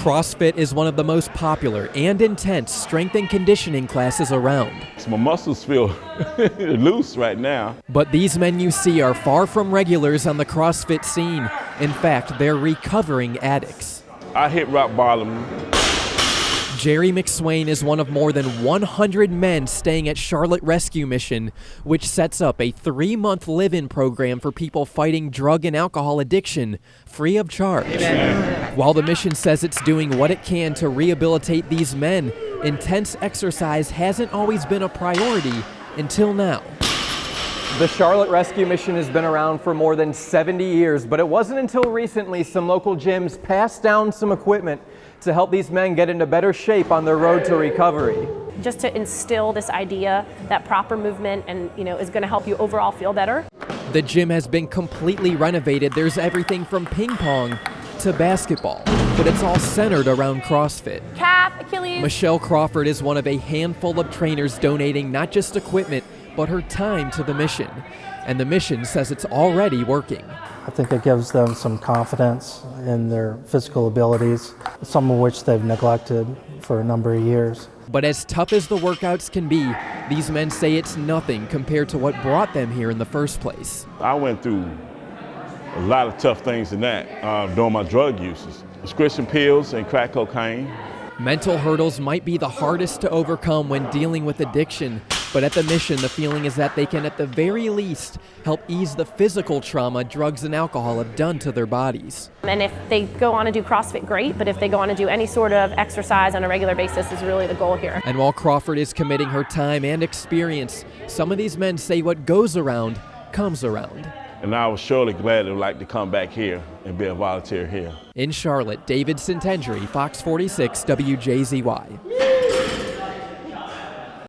CrossFit is one of the most popular and intense strength and conditioning classes around. So my muscles feel loose right now. But these men you see are far from regulars on the CrossFit scene. In fact, they're recovering addicts. I hit rock bottom. Jerry McSwain is one of more than 100 men staying at Charlotte Rescue Mission, which sets up a 3-month live-in program for people fighting drug and alcohol addiction, free of charge. Amen. While the mission says it's doing what it can to rehabilitate these men, intense exercise hasn't always been a priority until now. The Charlotte Rescue Mission has been around for more than 70 years, but it wasn't until recently some local gyms passed down some equipment to help these men get into better shape on their road to recovery. Just to instill this idea that proper movement and is going to help you overall feel better. The gym has been completely renovated. There's everything from ping pong to basketball, but it's all centered around CrossFit. Calf, Achilles. Michelle Crawford is one of a handful of trainers donating not just equipment, but her time to the mission. And the mission says it's already working. I think it gives them some confidence in their physical abilities, some of which they've neglected for a number of years. But as tough as the workouts can be, these men say it's nothing compared to what brought them here in the first place. I went through a lot of tough things in that during my drug uses. Prescription pills and crack cocaine. Mental hurdles might be the hardest to overcome when dealing with addiction. But at the mission, the feeling is that they can, at the very least, help ease the physical trauma drugs and alcohol have done to their bodies. And if they go on to do CrossFit, great, but if they go on to do any sort of exercise on a regular basis is really the goal here. And while Crawford is committing her time and experience, some of these men say what goes around comes around. And I was surely glad to like to come back here and be a volunteer here. In Charlotte, David Centendry, Fox 46, WJZY.